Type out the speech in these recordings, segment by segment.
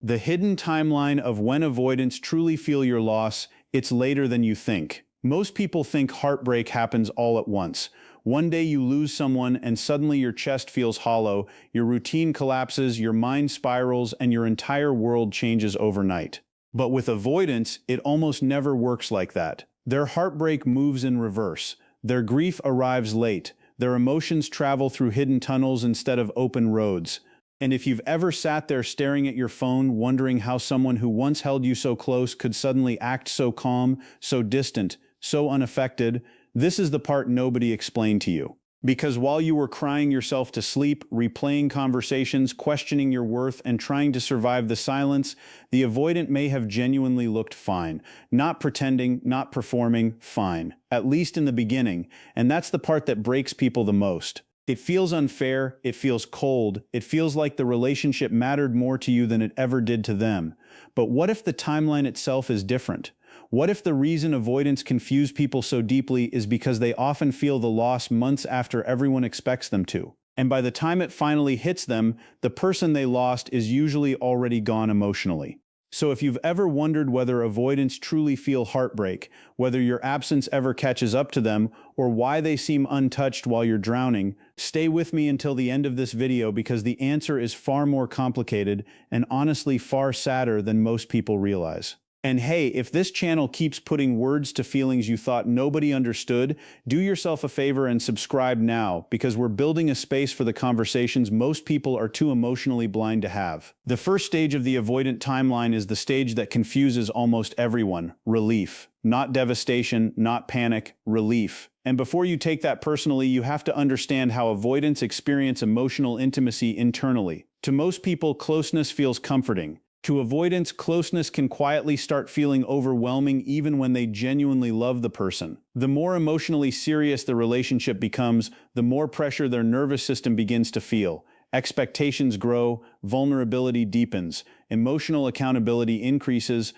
The hidden timeline of when avoidants truly feel your loss, it's later than you think. Most people think heartbreak happens all at once. One day you lose someone and suddenly your chest feels hollow, your routine collapses, your mind spirals, and your entire world changes overnight. But with avoidance, it almost never works like that. Their heartbreak moves in reverse. Their grief arrives late. Their emotions travel through hidden tunnels instead of open roads. And if you've ever sat there staring at your phone, wondering how someone who once held you so close could suddenly act so calm, so distant, so unaffected, this is the part nobody explained to you. Because while you were crying yourself to sleep, replaying conversations, questioning your worth, and trying to survive the silence, the avoidant may have genuinely looked fine. Not pretending, not performing, fine. At least in the beginning, and that's the part that breaks people the most. It feels unfair, it feels cold, it feels like the relationship mattered more to you than it ever did to them. But what if the timeline itself is different? What if the reason avoidants confuse people so deeply is because they often feel the loss months after everyone expects them to? And by the time it finally hits them, the person they lost is usually already gone emotionally. So if you've ever wondered whether avoidants truly feel heartbreak, whether your absence ever catches up to them, or why they seem untouched while you're drowning, stay with me until the end of this video because the answer is far more complicated and honestly far sadder than most people realize. And hey, if this channel keeps putting words to feelings you thought nobody understood, do yourself a favor and subscribe now, because we're building a space for the conversations most people are too emotionally blind to have. The first stage of the avoidant timeline is the stage that confuses almost everyone: relief. Not devastation, not panic, relief. And before you take that personally, you have to understand how avoidants experience emotional intimacy internally. To most people, closeness feels comforting. To avoidants, closeness can quietly start feeling overwhelming even when they genuinely love the person. The more emotionally serious the relationship becomes, the more pressure their nervous system begins to feel. Expectations grow, vulnerability deepens, emotional accountability increases,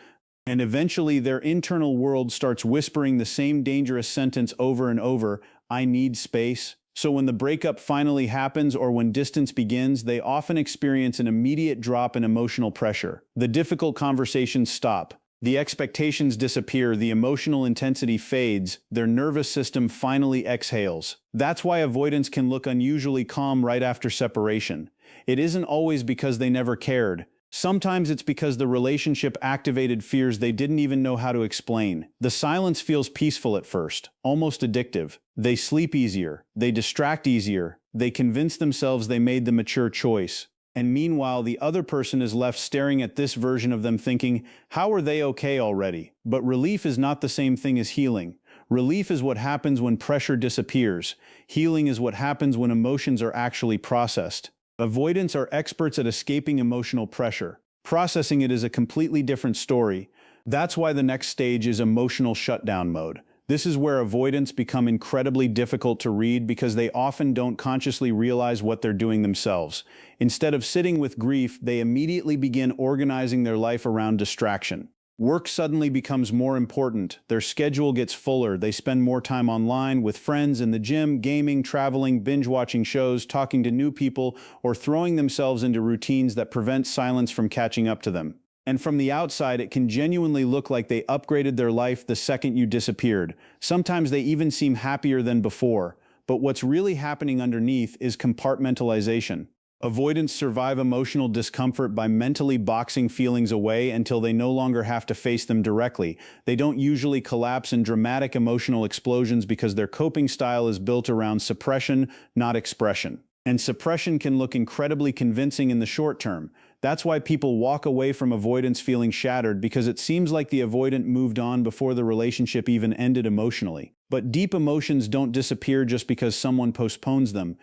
and eventually their internal world starts whispering the same dangerous sentence over and over: "I need space." So when the breakup finally happens or when distance begins, they often experience an immediate drop in emotional pressure. The difficult conversations stop. The expectations disappear, the emotional intensity fades, their nervous system finally exhales. That's why avoidants can look unusually calm right after separation. It isn't always because they never cared. Sometimes it's because the relationship activated fears they didn't even know how to explain. The silence feels peaceful at first, almost addictive. They sleep easier, they distract easier, they convince themselves they made the mature choice. And meanwhile, the other person is left staring at this version of them thinking, how are they okay already? But relief is not the same thing as healing. Relief is what happens when pressure disappears. Healing is what happens when emotions are actually processed. Avoidants are experts at escaping emotional pressure. Processing it is a completely different story. That's why the next stage is emotional shutdown mode. This is where avoidants become incredibly difficult to read because they often don't consciously realize what they're doing themselves. Instead of sitting with grief, they immediately begin organizing their life around distraction. Work suddenly becomes more important, their schedule gets fuller, they spend more time online, with friends, in the gym, gaming, traveling, binge-watching shows, talking to new people, or throwing themselves into routines that prevent silence from catching up to them. And from the outside, it can genuinely look like they upgraded their life the second you disappeared. Sometimes they even seem happier than before. But what's really happening underneath is compartmentalization. Avoidants survive emotional discomfort by mentally boxing feelings away until they no longer have to face them directly. They don't usually collapse in dramatic emotional explosions because their coping style is built around suppression, not expression. And suppression can look incredibly convincing in the short term. That's why people walk away from avoidance feeling shattered, because it seems like the avoidant moved on before the relationship even ended emotionally. But deep emotions don't disappear just because someone postpones them.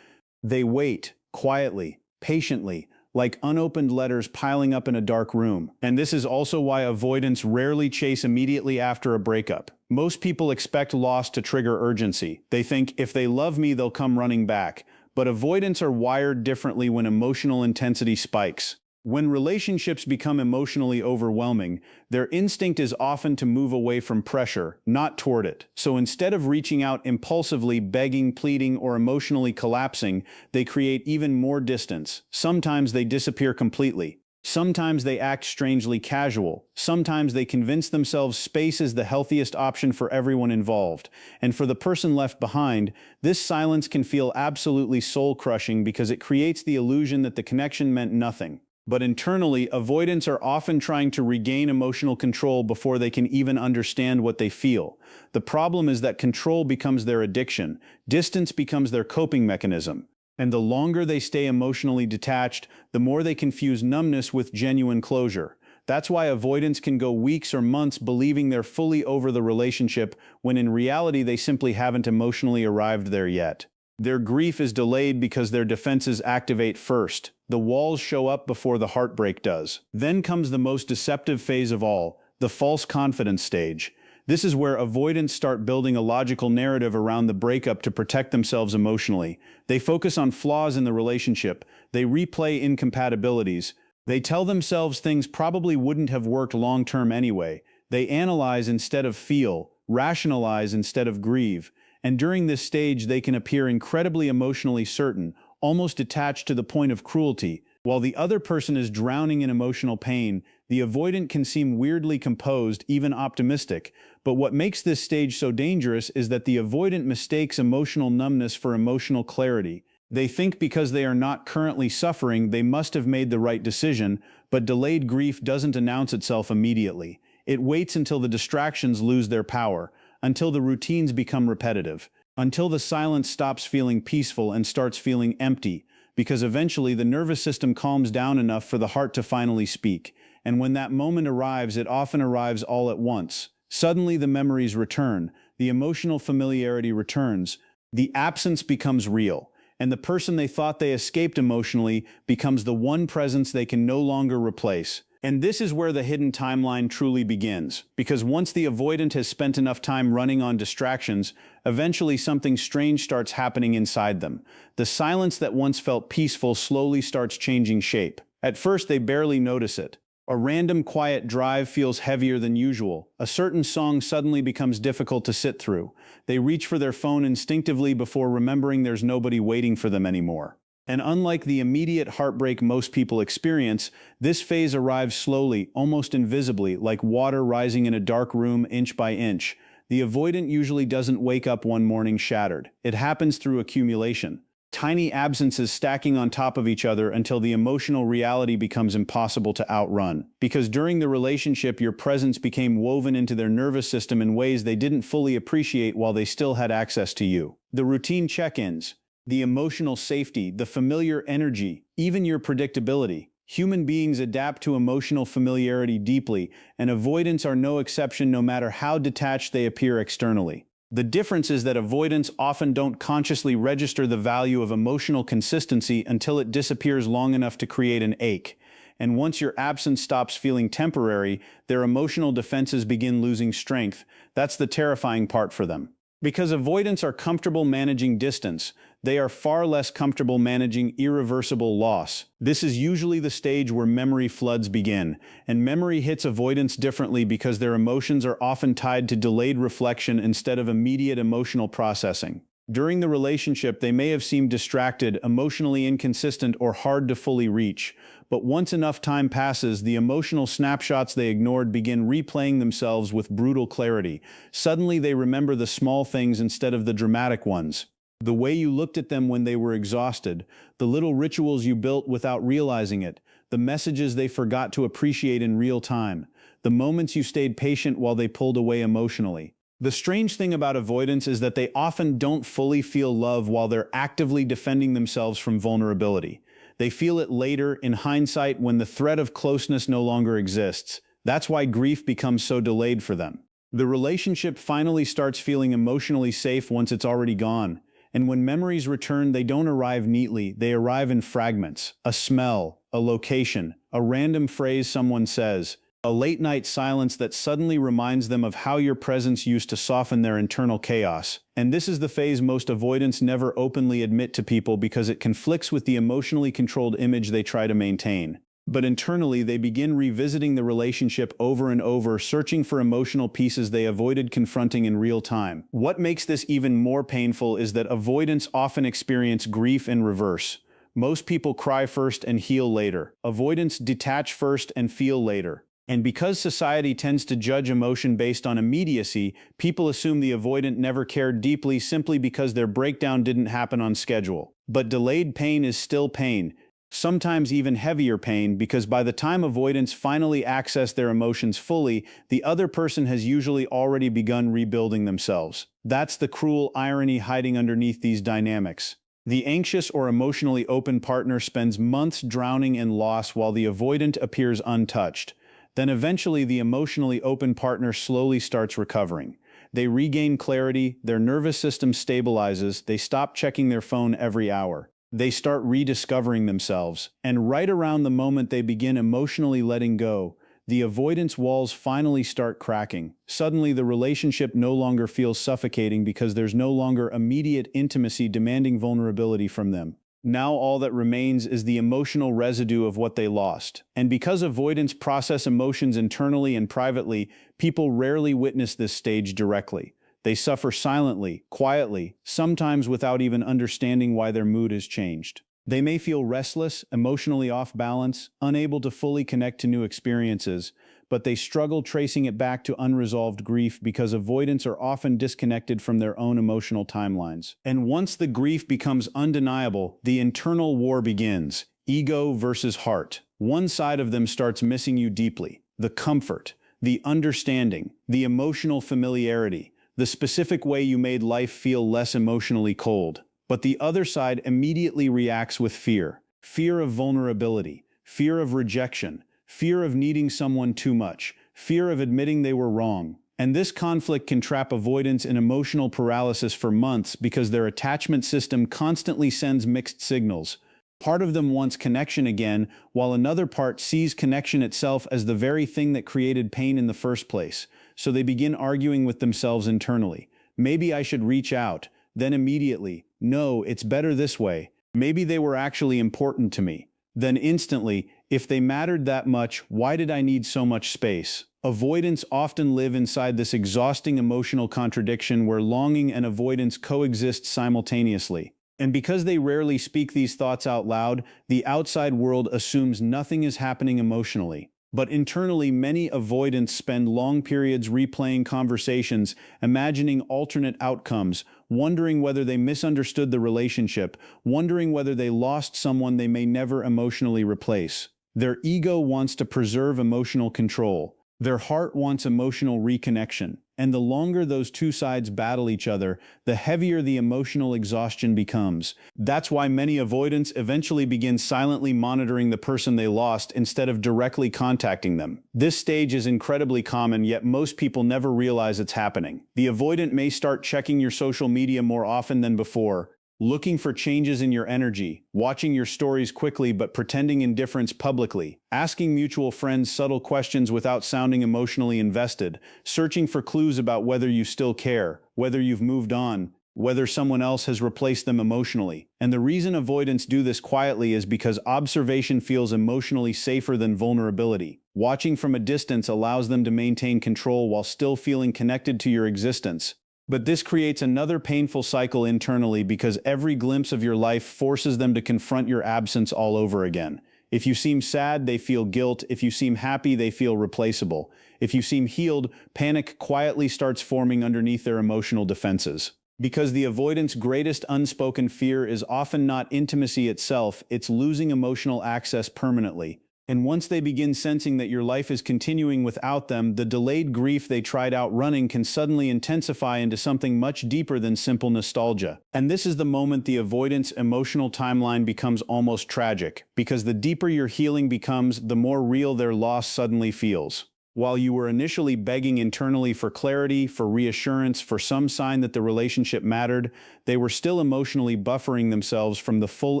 They wait, quietly, patiently, like unopened letters piling up in a dark room. And this is also why avoidants rarely chase immediately after a breakup. Most people expect loss to trigger urgency. They think, if they love me, they'll come running back. But avoidants are wired differently when emotional intensity spikes. When relationships become emotionally overwhelming, their instinct is often to move away from pressure, not toward it. So instead of reaching out impulsively, begging, pleading, or emotionally collapsing, they create even more distance. Sometimes they disappear completely. Sometimes they act strangely casual. Sometimes they convince themselves space is the healthiest option for everyone involved. And for the person left behind, this silence can feel absolutely soul-crushing because it creates the illusion that the connection meant nothing. But internally, avoidants are often trying to regain emotional control before they can even understand what they feel. The problem is that control becomes their addiction, distance becomes their coping mechanism. And the longer they stay emotionally detached, the more they confuse numbness with genuine closure. That's why avoidants can go weeks or months believing they're fully over the relationship, when in reality they simply haven't emotionally arrived there yet. Their grief is delayed because their defenses activate first. The walls show up before the heartbreak does. Then comes the most deceptive phase of all, the false confidence stage. This is where avoidants start building a logical narrative around the breakup to protect themselves emotionally. They focus on flaws in the relationship. They replay incompatibilities. They tell themselves things probably wouldn't have worked long-term anyway. They analyze instead of feel, rationalize instead of grieve. And during this stage, they can appear incredibly emotionally certain, almost detached to the point of cruelty. While the other person is drowning in emotional pain, the avoidant can seem weirdly composed, even optimistic. But what makes this stage so dangerous is that the avoidant mistakes emotional numbness for emotional clarity. They think because they are not currently suffering, they must have made the right decision, but delayed grief doesn't announce itself immediately. It waits until the distractions lose their power, until the routines become repetitive, until the silence stops feeling peaceful and starts feeling empty, because eventually the nervous system calms down enough for the heart to finally speak. And when that moment arrives, it often arrives all at once. Suddenly the memories return, the emotional familiarity returns, the absence becomes real, and the person they thought they escaped emotionally becomes the one presence they can no longer replace. And this is where the hidden timeline truly begins, because once the avoidant has spent enough time running on distractions, eventually something strange starts happening inside them. The silence that once felt peaceful slowly starts changing shape. At first, they barely notice it. A random quiet drive feels heavier than usual. A certain song suddenly becomes difficult to sit through. They reach for their phone instinctively before remembering there's nobody waiting for them anymore. And unlike the immediate heartbreak most people experience, this phase arrives slowly, almost invisibly, like water rising in a dark room inch by inch. The avoidant usually doesn't wake up one morning shattered. It happens through accumulation. Tiny absences stacking on top of each other until the emotional reality becomes impossible to outrun. Because during the relationship, your presence became woven into their nervous system in ways they didn't fully appreciate while they still had access to you. The routine check-ins, the emotional safety, the familiar energy, even your predictability. Human beings adapt to emotional familiarity deeply, and avoidants are no exception no matter how detached they appear externally. The difference is that avoidants often don't consciously register the value of emotional consistency until it disappears long enough to create an ache. And once your absence stops feeling temporary, their emotional defenses begin losing strength. That's the terrifying part for them. Because avoidants are comfortable managing distance, they are far less comfortable managing irreversible loss. This is usually the stage where memory floods begin, and memory hits avoidants differently because their emotions are often tied to delayed reflection instead of immediate emotional processing. During the relationship, they may have seemed distracted, emotionally inconsistent, or hard to fully reach. But once enough time passes, the emotional snapshots they ignored begin replaying themselves with brutal clarity. Suddenly they remember the small things instead of the dramatic ones. The way you looked at them when they were exhausted, the little rituals you built without realizing it, the messages they forgot to appreciate in real time, the moments you stayed patient while they pulled away emotionally. The strange thing about avoidance is that they often don't fully feel love while they're actively defending themselves from vulnerability. They feel it later, in hindsight, when the threat of closeness no longer exists. That's why grief becomes so delayed for them. The relationship finally starts feeling emotionally safe once it's already gone. And when memories return, they don't arrive neatly, they arrive in fragments. A smell, a location, a random phrase someone says, a late-night silence that suddenly reminds them of how your presence used to soften their internal chaos. And this is the phase most avoidants never openly admit to people because it conflicts with the emotionally controlled image they try to maintain. But internally, they begin revisiting the relationship over and over, searching for emotional pieces they avoided confronting in real time. What makes this even more painful is that avoidants often experience grief in reverse. Most people cry first and heal later. Avoidants detach first and feel later. And because society tends to judge emotion based on immediacy, people assume the avoidant never cared deeply simply because their breakdown didn't happen on schedule. But delayed pain is still pain, sometimes even heavier pain, because by the time avoidants finally access their emotions fully, the other person has usually already begun rebuilding themselves. That's the cruel irony hiding underneath these dynamics. The anxious or emotionally open partner spends months drowning in loss while the avoidant appears untouched. Then eventually the emotionally open partner slowly starts recovering. They regain clarity, their nervous system stabilizes, they stop checking their phone every hour. They start rediscovering themselves, and right around the moment they begin emotionally letting go, the avoidance walls finally start cracking. Suddenly the relationship no longer feels suffocating because there's no longer immediate intimacy demanding vulnerability from them. Now all that remains is the emotional residue of what they lost. And because avoidants process emotions internally and privately, people rarely witness this stage directly. They suffer silently, quietly, sometimes without even understanding why their mood has changed. They may feel restless, emotionally off balance, unable to fully connect to new experiences, but they struggle tracing it back to unresolved grief because avoidants are often disconnected from their own emotional timelines. And once the grief becomes undeniable, the internal war begins. Ego versus heart. One side of them starts missing you deeply. The comfort, the understanding, the emotional familiarity, the specific way you made life feel less emotionally cold. But the other side immediately reacts with fear. Fear of vulnerability, fear of rejection, fear of needing someone too much, fear of admitting they were wrong. And this conflict can trap avoidants in emotional paralysis for months because their attachment system constantly sends mixed signals. Part of them wants connection again, while another part sees connection itself as the very thing that created pain in the first place. So they begin arguing with themselves internally. Maybe I should reach out. Then immediately, no, it's better this way. Maybe they were actually important to me. Then instantly, if they mattered that much, why did I need so much space? Avoidants often live inside this exhausting emotional contradiction where longing and avoidance coexist simultaneously. And because they rarely speak these thoughts out loud, the outside world assumes nothing is happening emotionally. But internally, many avoidants spend long periods replaying conversations, imagining alternate outcomes, wondering whether they misunderstood the relationship, wondering whether they lost someone they may never emotionally replace. Their ego wants to preserve emotional control. Their heart wants emotional reconnection. And the longer those two sides battle each other, the heavier the emotional exhaustion becomes. That's why many avoidants eventually begin silently monitoring the person they lost instead of directly contacting them. This stage is incredibly common, yet most people never realize it's happening. The avoidant may start checking your social media more often than before, looking for changes in your energy, watching your stories quickly but pretending indifference publicly, asking mutual friends subtle questions without sounding emotionally invested, searching for clues about whether you still care, whether you've moved on, whether someone else has replaced them emotionally. And the reason avoidants do this quietly is because observation feels emotionally safer than vulnerability. Watching from a distance allows them to maintain control while still feeling connected to your existence. But this creates another painful cycle internally because every glimpse of your life forces them to confront your absence all over again. If you seem sad, they feel guilt. If you seem happy, they feel replaceable. If you seem healed, panic quietly starts forming underneath their emotional defenses. Because the avoidant's greatest unspoken fear is often not intimacy itself, it's losing emotional access permanently. And once they begin sensing that your life is continuing without them, the delayed grief they tried outrunning can suddenly intensify into something much deeper than simple nostalgia. And this is the moment the avoidance emotional timeline becomes almost tragic, because the deeper your healing becomes, the more real their loss suddenly feels. While you were initially begging internally for clarity, for reassurance, for some sign that the relationship mattered, they were still emotionally buffering themselves from the full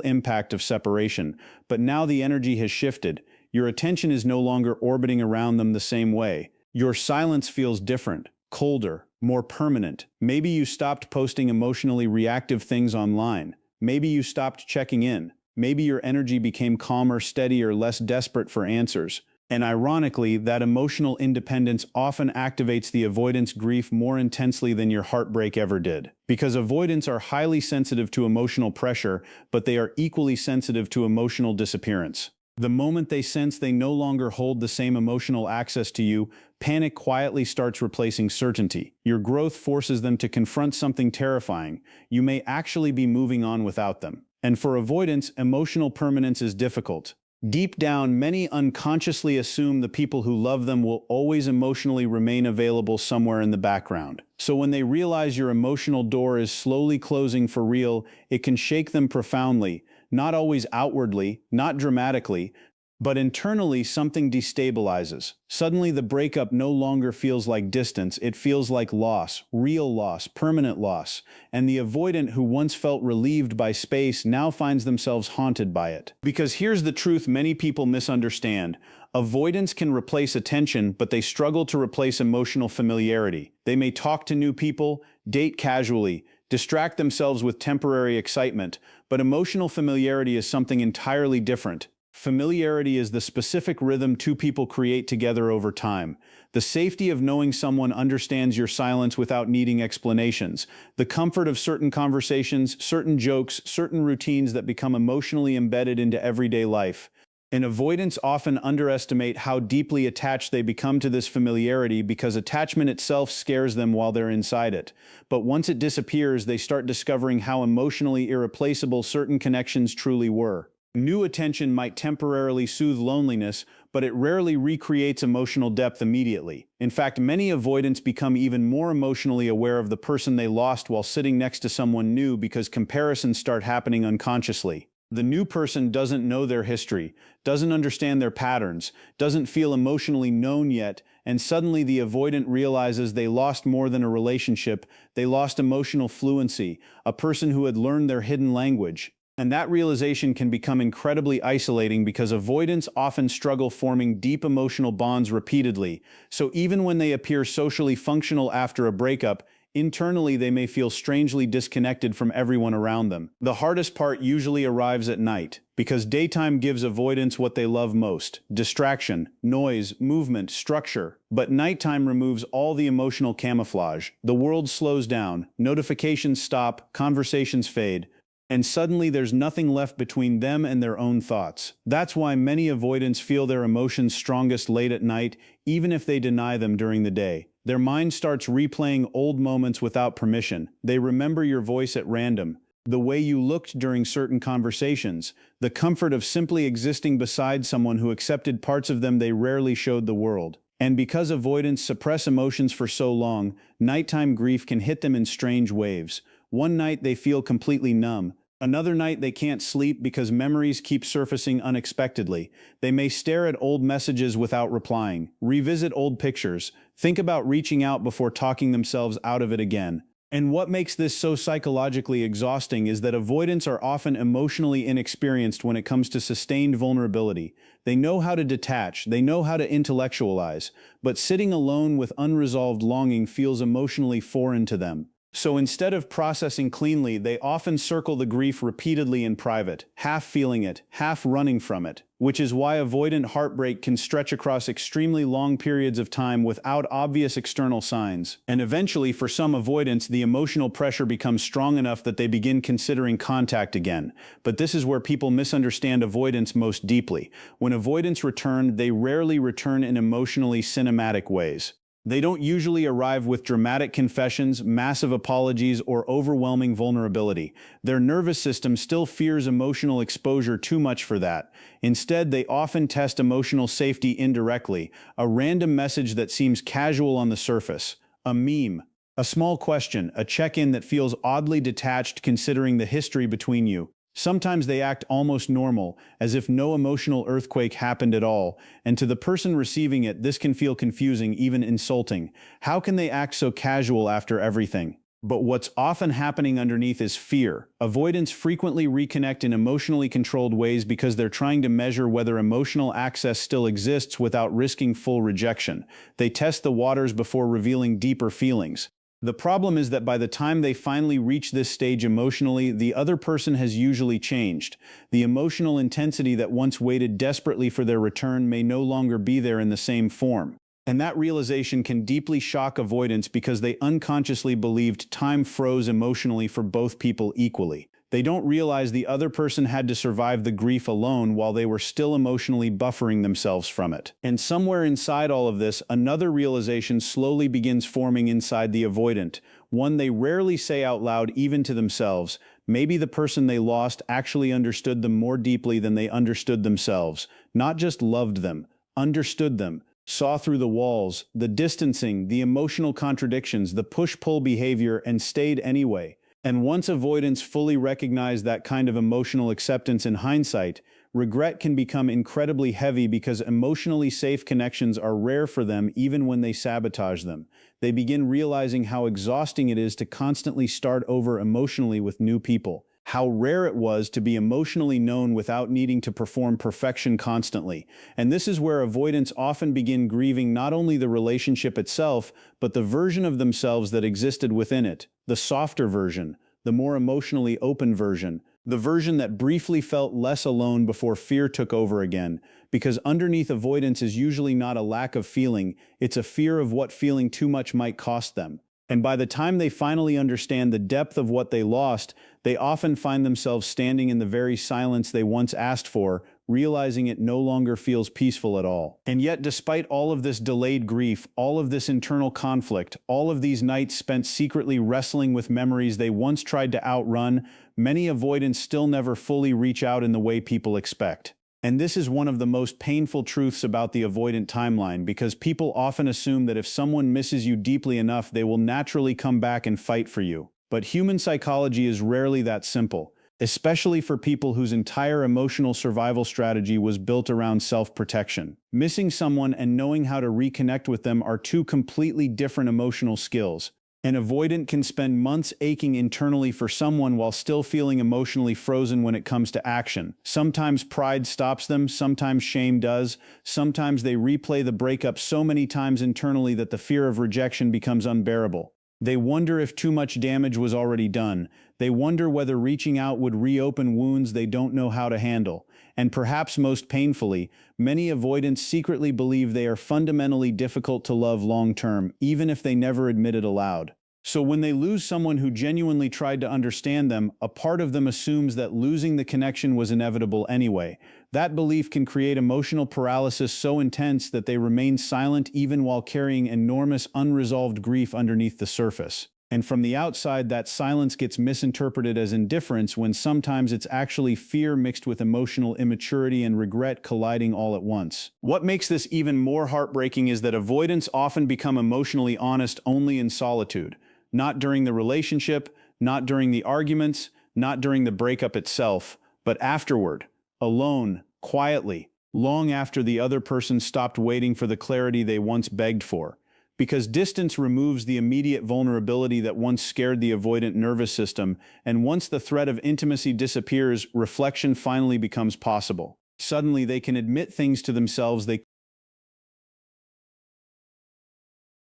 impact of separation. But now the energy has shifted. Your attention is no longer orbiting around them the same way. Your silence feels different, colder, more permanent. Maybe you stopped posting emotionally reactive things online. Maybe you stopped checking in. Maybe your energy became calmer, steadier, less desperate for answers. And ironically, that emotional independence often activates the avoidance grief more intensely than your heartbreak ever did. Because avoidants are highly sensitive to emotional pressure, but they are equally sensitive to emotional disappearance. The moment they sense they no longer hold the same emotional access to you, panic quietly starts replacing certainty. Your growth forces them to confront something terrifying. You may actually be moving on without them. And for avoidants, emotional permanence is difficult. Deep down, many unconsciously assume the people who love them will always emotionally remain available somewhere in the background. So when they realize your emotional door is slowly closing for real, it can shake them profoundly, not always outwardly, not dramatically, but internally something destabilizes. Suddenly the breakup no longer feels like distance, it feels like loss, real loss, permanent loss, and the avoidant who once felt relieved by space now finds themselves haunted by it. Because here's the truth many people misunderstand. Avoidance can replace attention, but they struggle to replace emotional familiarity. They may talk to new people, date casually, distract themselves with temporary excitement, but emotional familiarity is something entirely different. Familiarity is the specific rhythm two people create together over time. The safety of knowing someone understands your silence without needing explanations. The comfort of certain conversations, certain jokes, certain routines that become emotionally embedded into everyday life. And avoidants often underestimate how deeply attached they become to this familiarity because attachment itself scares them while they're inside it. But once it disappears, they start discovering how emotionally irreplaceable certain connections truly were. New attention might temporarily soothe loneliness, but it rarely recreates emotional depth immediately. In fact, many avoidants become even more emotionally aware of the person they lost while sitting next to someone new because comparisons start happening unconsciously. The new person doesn't know their history, doesn't understand their patterns, doesn't feel emotionally known yet, and suddenly the avoidant realizes they lost more than a relationship, they lost emotional fluency, a person who had learned their hidden language. And that realization can become incredibly isolating because avoidants often struggle forming deep emotional bonds repeatedly. So even when they appear socially functional after a breakup, internally they may feel strangely disconnected from everyone around them. The hardest part usually arrives at night, because daytime gives avoidants what they love most: distraction, noise, movement, structure. But nighttime removes all the emotional camouflage. The world slows down, notifications stop, conversations fade. And suddenly there's nothing left between them and their own thoughts. That's why many avoidants feel their emotions strongest late at night, even if they deny them during the day. Their mind starts replaying old moments without permission. They remember your voice at random, the way you looked during certain conversations, the comfort of simply existing beside someone who accepted parts of them they rarely showed the world. And because avoidants suppress emotions for so long, nighttime grief can hit them in strange waves. One night they feel completely numb. Another night they can't sleep because memories keep surfacing unexpectedly. They may stare at old messages without replying, revisit old pictures, think about reaching out before talking themselves out of it again. And what makes this so psychologically exhausting is that avoidants are often emotionally inexperienced when it comes to sustained vulnerability. They know how to detach, they know how to intellectualize, but sitting alone with unresolved longing feels emotionally foreign to them. So instead of processing cleanly, they often circle the grief repeatedly in private, half feeling it, half running from it, which is why avoidant heartbreak can stretch across extremely long periods of time without obvious external signs. And eventually, for some avoidants, the emotional pressure becomes strong enough that they begin considering contact again. But this is where people misunderstand avoidance most deeply. When avoidants return, they rarely return in emotionally cinematic ways. They don't usually arrive with dramatic confessions, massive apologies, or overwhelming vulnerability. Their nervous system still fears emotional exposure too much for that. Instead, they often test emotional safety indirectly, a random message that seems casual on the surface, a meme, a small question, a check-in that feels oddly detached considering the history between you. Sometimes they act almost normal, as if no emotional earthquake happened at all, and to the person receiving it, this can feel confusing, even insulting. How can they act so casual after everything? But what's often happening underneath is fear. Avoidants frequently reconnect in emotionally controlled ways because they're trying to measure whether emotional access still exists without risking full rejection. They test the waters before revealing deeper feelings. The problem is that by the time they finally reach this stage emotionally, the other person has usually changed. The emotional intensity that once waited desperately for their return may no longer be there in the same form. And that realization can deeply shock avoidants because they unconsciously believed time froze emotionally for both people equally. They don't realize the other person had to survive the grief alone while they were still emotionally buffering themselves from it. And somewhere inside all of this, another realization slowly begins forming inside the avoidant, one they rarely say out loud even to themselves. Maybe the person they lost actually understood them more deeply than they understood themselves. Not just loved them, understood them, saw through the walls, the distancing, the emotional contradictions, the push-pull behavior, and stayed anyway. And once avoidants fully recognize that kind of emotional acceptance in hindsight, regret can become incredibly heavy because emotionally safe connections are rare for them even when they sabotage them. They begin realizing how exhausting it is to constantly start over emotionally with new people. How rare it was to be emotionally known without needing to perform perfection constantly. And this is where avoidants often begin grieving not only the relationship itself, but the version of themselves that existed within it, the softer version, the more emotionally open version, the version that briefly felt less alone before fear took over again. Because underneath avoidance is usually not a lack of feeling, it's a fear of what feeling too much might cost them. And by the time they finally understand the depth of what they lost, they often find themselves standing in the very silence they once asked for, realizing it no longer feels peaceful at all. And yet, despite all of this delayed grief, all of this internal conflict, all of these nights spent secretly wrestling with memories they once tried to outrun, many avoidants still never fully reach out in the way people expect. And this is one of the most painful truths about the avoidant timeline, because people often assume that if someone misses you deeply enough, they will naturally come back and fight for you. But human psychology is rarely that simple, especially for people whose entire emotional survival strategy was built around self-protection. Missing someone and knowing how to reconnect with them are two completely different emotional skills. An avoidant can spend months aching internally for someone while still feeling emotionally frozen when it comes to action. Sometimes pride stops them, sometimes shame does, sometimes they replay the breakup so many times internally that the fear of rejection becomes unbearable. They wonder if too much damage was already done. They wonder whether reaching out would reopen wounds they don't know how to handle. And perhaps most painfully, many avoidants secretly believe they are fundamentally difficult to love long-term, even if they never admit it aloud. So when they lose someone who genuinely tried to understand them, a part of them assumes that losing the connection was inevitable anyway. That belief can create emotional paralysis so intense that they remain silent even while carrying enormous unresolved grief underneath the surface. And from the outside, that silence gets misinterpreted as indifference when sometimes it's actually fear mixed with emotional immaturity and regret colliding all at once. What makes this even more heartbreaking is that avoidants often become emotionally honest only in solitude. Not during the relationship, not during the arguments, not during the breakup itself, but afterward, alone, quietly, long after the other person stopped waiting for the clarity they once begged for. Because distance removes the immediate vulnerability that once scared the avoidant nervous system, and once the threat of intimacy disappears, reflection finally becomes possible. Suddenly, they can admit things to themselves they